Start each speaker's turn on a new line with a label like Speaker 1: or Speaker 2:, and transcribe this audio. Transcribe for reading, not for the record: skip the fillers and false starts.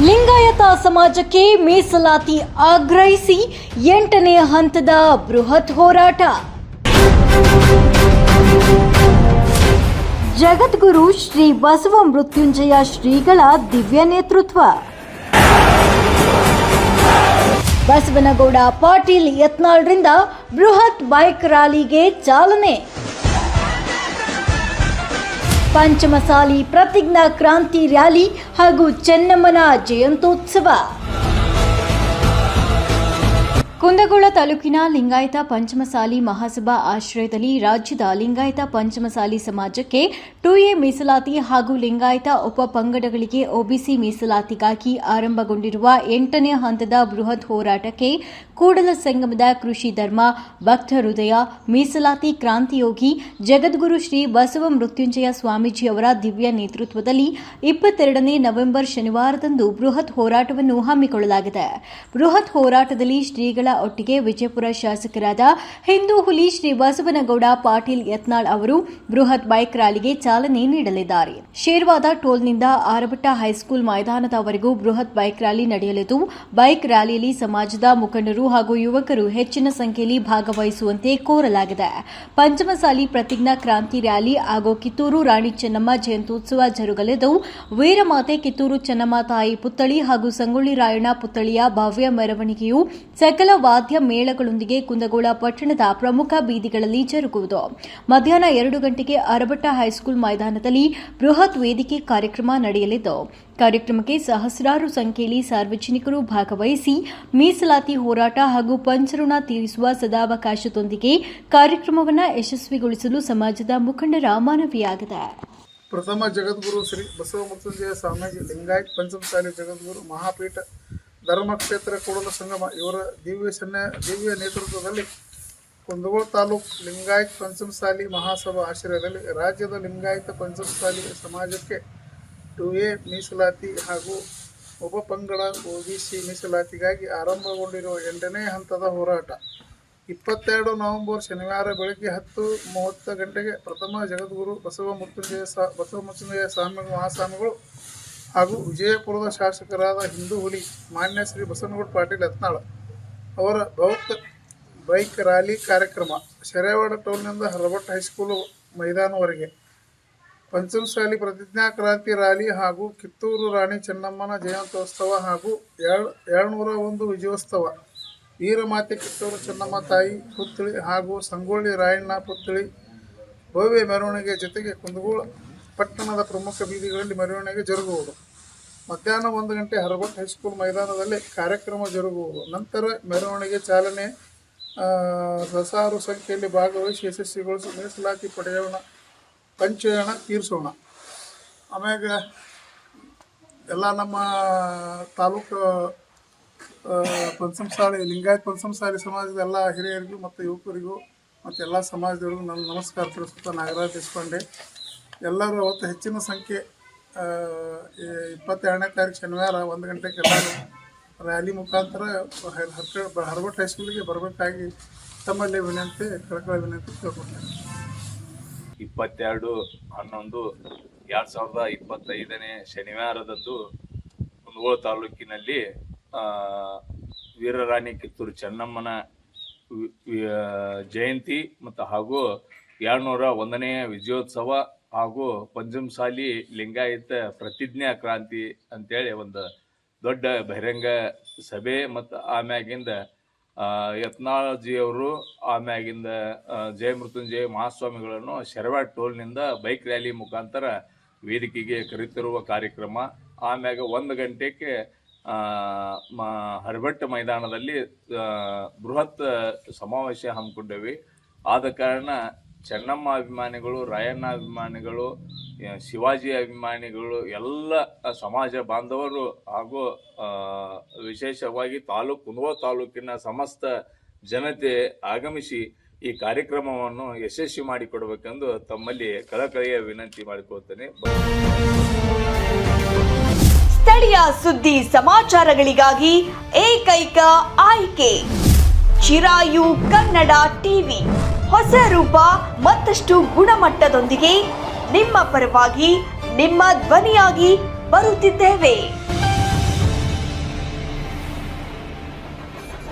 Speaker 1: ಲಿಂಗಾಯತ ಸಮಾಜಕ್ಕೆ ಮೀಸಲಾತಿ ಆಗ್ರಹಿಸಿ 8ನೇ ಹಂತದ ಬೃಹತ್ ಹೋರಾಟ. ಜಗದ್ಗುರು ಶ್ರೀ ಬಸವ ಮೃತ್ಯುಂಜಯ ಶ್ರೀಗಳ ದಿವ್ಯ ನೇತೃತ್ವ. ಬಸವನಗೌಡ ಪಾಟೀಲ್ ಯತ್ನಾಳ್ರಿಂದ ಬೃಹತ್ ಬೈಕ್ ರ್ಯಾಲಿಗೆ ಚಾಲನೆ. ಪಂಚಮಸಾಲಿ ಪ್ರತಿಜ್ಞಾ ಕ್ರಾಂತಿ ರ್ಯಾಲಿ ಹಾಗೂ ಚೆನ್ನಮ್ಮನ ಜಯಂತ್ಯೋತ್ಸವ. ಕುಂದಗೋಳ ತಾಲೂಕಿನ ಲಿಂಗಾಯತ ಪಂಚಮಸಾಲಿ ಮಹಾಸಭಾ ಆಶ್ರಯದಲ್ಲಿ ರಾಜ್ಯದ ಲಿಂಗಾಯತ ಪಂಚಮಸಾಲಿ ಸಮಾಜಕ್ಕೆ 2A ಮೀಸಲಾತಿ ಹಾಗೂ ಲಿಂಗಾಯತ ಉಪ ಪಂಗಡಗಳಿಗೆ OBC ಮೀಸಲಾತಿಗಾಗಿ ಆರಂಭಗೊಂಡಿರುವ 8ನೇ ಹಂತದ ಬೃಹತ್ ಹೋರಾಟಕ್ಕೆ ಕೂಡಲ ಸಂಗಮದ ಕೃಷಿ ಧರ್ಮ ಭಕ್ತ ಹೃದಯ ಮೀಸಲಾತಿ ಕ್ರಾಂತಿಯೋಗಿ ಜಗದ್ಗುರು ಶ್ರೀ ಬಸವ ಮೃತ್ಯುಂಜಯ ಸ್ವಾಮೀಜಿ ಅವರ ದಿವ್ಯ ನೇತೃತ್ವದಲ್ಲಿ 22ನೇ ನವೆಂಬರ್ ಶನಿವಾರದಂದು ಬೃಹತ್ ಹೋರಾಟವನ್ನು ಹಮ್ಮಿಕೊಳ್ಳಲಾಗಿದೆ. ಬೃಹತ್ ಹೋರಾಟದಲ್ಲಿ ಶ್ರೀಗಳ ಒಟ್ಟಿಗೆ ವಿಜಯಪುರ ಶಾಸಕರಾದ ಹಿಂದೂ ಹುಲಿ ಶ್ರೀ ಬಸವನಗೌಡ ಪಾಟೀಲ್ ಯತ್ನಾಳ್ ಅವರು ಬೃಹತ್ ಬೈಕ್ ರ್ಯಾಲಿಗೆ ಚಾಲನೆ ನೀಡಲಿದ್ದಾರೆ. ಶೇರ್ವಾದ ಟೋಲ್ನಿಂದ ಆರಬಟ್ಟ ಹೈಸ್ಕೂಲ್ ಮೈದಾನದವರೆಗೂ ಬೃಹತ್ ಬೈಕ್ ರ್ಯಾಲಿ ನಡೆಯಲಿದ್ದು, ಬೈಕ್ ರ್ಯಾಲಿಯಲ್ಲಿ ಸಮಾಜದ ಮುಖಂಡರು ಹಾಗೂ ಯುವಕರು ಹೆಚ್ಚಿನ ಸಂಖ್ಯೆಯಲ್ಲಿ ಭಾಗವಹಿಸುವಂತೆ ಕೋರಲಾಗಿದೆ. ಪಂಚಮಸಾಲಿ ಪ್ರತಿಜ್ಞಾ ಕ್ರಾಂತಿ ರ್ಯಾಲಿ ಹಾಗೂ ಕಿತ್ತೂರು ರಾಣಿ ಚೆನ್ನಮ್ಮ ಜಯಂತ್ಯೋತ್ಸವ ಜರುಗಲಿದ್ದು, ವೀರಮಾತೆ ಕಿತ್ತೂರು ಚೆನ್ನಮ್ಮ ತಾಯಿ ಪುತ್ಥಳಿ ಹಾಗೂ ಸಂಗೊಳ್ಳಿ ರಾಯಣ್ಣ ಪುತ್ಥಳಿಯ ಭವ್ಯ ಮೆರವಣಿಗೆಯು ಸಕಲ ವಾದ್ಯ ಮೇಳಗಳೊಂದಿಗೆ ಕುಂದಗೋಳ ಪಟ್ಟಣದ ಪ್ರಮುಖ ಬೀದಿಗಳಲ್ಲಿ ಜರುಗುವುದು. ಮಧ್ಯಾಹ್ನ 2 ಗಂಟೆಗೆ ಆರಬಟ್ಟ ಹೈಸ್ಕೂಲ್ ಮೈದಾನದಲ್ಲಿ ಬೃಹತ್ ವೇದಿಕೆ ಕಾರ್ಯಕ್ರಮ ನಡೆಯಲಿದ್ದು, ಕಾರ್ಯಕ್ರಮಕ್ಕೆ ಸಹಸ್ರಾರು ಸಂಖ್ಯೆಯಲ್ಲಿ ಸಾರ್ವಜನಿಕರು ಭಾಗವಹಿಸಿ ಮೀಸಲಾತಿ ಹೋರಾಟ ಹಾಗೂ ಪಂಚಋಣ ತೀರಿಸುವ ಸದಾವಕಾಶದೊಂದಿಗೆ ಕಾರ್ಯಕ್ರಮವನ್ನು ಯಶಸ್ವಿಗೊಳಿಸಲು ಸಮಾಜದ ಮುಖಂಡರ ಮನವಿಯಾಗಿದೆ.
Speaker 2: ಪ್ರಥಮ ಜಗದ್ಗುರು ಶ್ರೀ ಬಸವ ಮೃತ್ಯುಂಜಯ ಸ್ವಾಮೀಜಿ ಲಿಂಗಾಯತ್ ಪಂಚಮಸಾಲಿ ಜಗದ್ಗುರು ಮಹಾಪೀಠ ಧರ್ಮಕ್ಷೇತ್ರ ಕೂಡಲ ಸಂಗಮ ಇವರ ದಿವ್ಯ ನೇತೃತ್ವದಲ್ಲಿ ಕುಂದಗೋಳ ತಾಲೂಕು ಲಿಂಗಾಯತ್ ಪಂಚಮಸಾಲಿ ಮಹಾಸಭಾ ಆಶ್ರಯದಲ್ಲಿ ರಾಜ್ಯದ ಲಿಂಗಾಯತ ಪಂಚಮಸಾಲಿ ಸಮಾಜಕ್ಕೆ 2A ಮೀಸಲಾತಿ ಹಾಗೂ ಉಪಪಂಗಡ OBC ಮೀಸಲಾತಿಗಾಗಿ ಆರಂಭಗೊಂಡಿರುವ 8ನೇ ಹಂತದ ಹೋರಾಟ 22 ನವೆಂಬರ್ ಶನಿವಾರ ಬೆಳಗ್ಗೆ 10:30 ಗಂಟೆಗೆ ಪ್ರಥಮ ಜಗದ್ಗುರು ಬಸವ ಮೃತ್ಯುಂಜಯ ಮಹಾಸ್ವಾಮಿಗಳು ಹಾಗೂ ವಿಜಯಪುರದ ಶಾಸಕರಾದ ಹಿಂದೂ ಹುಲಿ ಮಾನ್ಯ ಶ್ರೀ ಬಸವನಗೌಡ ಪಾಟೀಲ್ ಯತ್ನಾಳ್ ಅವರ ಬೈಕ್ ರ್ಯಾಲಿ ಕಾರ್ಯಕ್ರಮ ಶೆರೆವಾಡ ಟೋಲ್ನಿಂದ ಹರಬಟ್ಟ ಹೈಸ್ಕೂಲ್ ಮೈದಾನವರೆಗೆ, ಪಂಚಮಸಾಲಿ ಪ್ರತಿಜ್ಞಾ ಕ್ರಾಂತಿ ರ್ಯಾಲಿ ಹಾಗೂ ಕಿತ್ತೂರು ರಾಣಿ ಚೆನ್ನಮ್ಮನ ಜಯಂತ್ಯೋತ್ಸವ ಹಾಗೂ 701 ವಿಜಯೋತ್ಸವ, ವೀರಮಾತೆ ಕಿತ್ತೂರು ಚೆನ್ನಮ್ಮ ತಾಯಿ ಪುತ್ಥಳಿ ಹಾಗೂ ಸಂಗೊಳ್ಳಿ ರಾಯಣ್ಣ ಪುತ್ಥಳಿ ಭವ್ಯ ಮೆರವಣಿಗೆ ಜೊತೆಗೆ ಕುಂದಗೋಳ ಪಟ್ಟಣದ ಪ್ರಮುಖ ಬೀದಿಗಳಲ್ಲಿ ಮೆರವಣಿಗೆ ಜರುಗುವುದು. ಮಧ್ಯಾಹ್ನ 1 ಗಂಟೆ ಹರಬಟ್ಟ ಹೈಸ್ಕೂಲ್ ಮೈದಾನದಲ್ಲಿ ಕಾರ್ಯಕ್ರಮ ಜರುಗುವುದು. ನಂತರ ಮೆರವಣಿಗೆ ಚಾಲನೆ, ಸಹಸ್ರಾರು ಸಂಖ್ಯೆಯಲ್ಲಿ ಭಾಗವಹಿಸಿ ಯಶಸ್ವಿಗೊಳಿಸಿ ಮೀಸಲಾತಿ ಪಡೆಯೋಣ, ಪಂಚಯಣ ತೀರಿಸೋಣ. ಆಮ್ಯಾಗ ಎಲ್ಲ ನಮ್ಮ ತಾಲೂಕು ಪಂಚಮಸಾಲಿ ಲಿಂಗಾಯತ್ ಪಂಚಮಸಾಲಿ ಸಮಾಜದ ಎಲ್ಲ ಹಿರಿಯರಿಗೂ ಮತ್ತು ಯುವಕರಿಗೂ ಮತ್ತು ಎಲ್ಲ ಸಮಾಜದವರಿಗೂ ನನ್ನ ನಮಸ್ಕಾರ ತಿಳಿಸುತ್ತಾ ನಾಗರಾಜ್ ದೇಶಪಾಂಡೆ. ಎಲ್ಲರೂ ಅವತ್ತು ಹೆಚ್ಚಿನ ಸಂಖ್ಯೆ 22ನೇ ತಾರೀಕು ಶನಿವಾರ 1 ಗಂಟೆಗೆ ಎಲ್ಲರೂ ರ್ಯಾಲಿ ಮುಖಾಂತರ ಹರಬಟ್ಟ ಹೈಸ್ಕೂಲಿಗೆ ಬರಬೇಕಾಗಿ ತಮ್ಮಲ್ಲಿ ಕಳಕಳಿ ವಿನಂತಿ ಕೇಳ್ಕೊಳ್ತೇನೆ.
Speaker 3: 22/11/2025 ಶನಿವಾರದಂದು ಕುಂದಗೋಳ ತಾಲೂಕಿನಲ್ಲಿ ವೀರರಾಣಿ ಕಿತ್ತೂರು ಚೆನ್ನಮ್ಮನ ಜಯಂತಿ ಮತ್ತು ಹಾಗೂ 201ನೇ ವಿಜಯೋತ್ಸವ ಹಾಗೂ ಪಂಚಮಸಾಲಿ ಲಿಂಗಾಯತ ಪ್ರತಿಜ್ಞಾ ಕ್ರಾಂತಿ ಅಂತೇಳಿ ಒಂದು ದೊಡ್ಡ ಬಹಿರಂಗ ಸಭೆ ಮತ್ತು ಆಮ್ಯಾಗಿಂದ ಯತ್ನಾಳಜಿಯವರು ಆಮ್ಯಾಗಿಂದ ಜಯ ಮೃತ್ಯುಂಜಯ ಮಹಾಸ್ವಾಮಿಗಳನ್ನು ಶೆರೆವಾಡ ಟೋಲ್ನಿಂದ ಬೈಕ್ ರ್ಯಾಲಿ ಮುಖಾಂತರ ವೇದಿಕೆಗೆ ಕರೆತಿರುವ ಕಾರ್ಯಕ್ರಮ. ಆಮ್ಯಾಗ 1 ಗಂಟೆಗೆ ಹರಬಟ್ಟ ಮೈದಾನದಲ್ಲಿ ಬೃಹತ್ ಸಮಾವೇಶ ಹಮ್ಮಿಕೊಂಡೇವಿ. ಆದ ಕಾರಣ ಚೆನ್ನಮ್ಮ ಅಭಿಮಾನಿಗಳು, ರಾಯಣ್ಣ ಅಭಿಮಾನಿಗಳು, ಶಿವಾಜಿ ಅಭಿಮಾನಿಗಳು, ಎಲ್ಲ ಸಮಾಜ ಬಾಂಧವರು ಹಾಗೂ ವಿಶೇಷವಾಗಿ ಕುಂದಗೋಳ ತಾಲೂಕಿನ ಸಮಸ್ತ ಜನತೆ ಆಗಮಿಸಿ ಈ ಕಾರ್ಯಕ್ರಮವನ್ನು ಯಶಸ್ವಿ ಮಾಡಿಕೊಡಬೇಕೆಂದು ತಮ್ಮಲ್ಲಿ ಕಳಕಳಿಯ ವಿನಂತಿ ಮಾಡಿಕೊಳ್ತೇನೆ.
Speaker 4: ಸ್ಥಳೀಯ ಸುದ್ದಿ ಸಮಾಚಾರಗಳಿಗಾಗಿ ಏಕೈಕ ಆಯ್ಕೆ ಚಿರಾಯು ಕನ್ನಡ ಟಿವಿ. ಹೊಸ ರೂಪ ಮತ್ತಷ್ಟು ಗುಣಮಟ್ಟದೊಂದಿಗೆ ನಿಮ್ಮ ಪರವಾಗಿ ನಿಮ್ಮ ಧ್ವನಿಯಾಗಿ ಬರುತ್ತಿದ್ದೇವೆ.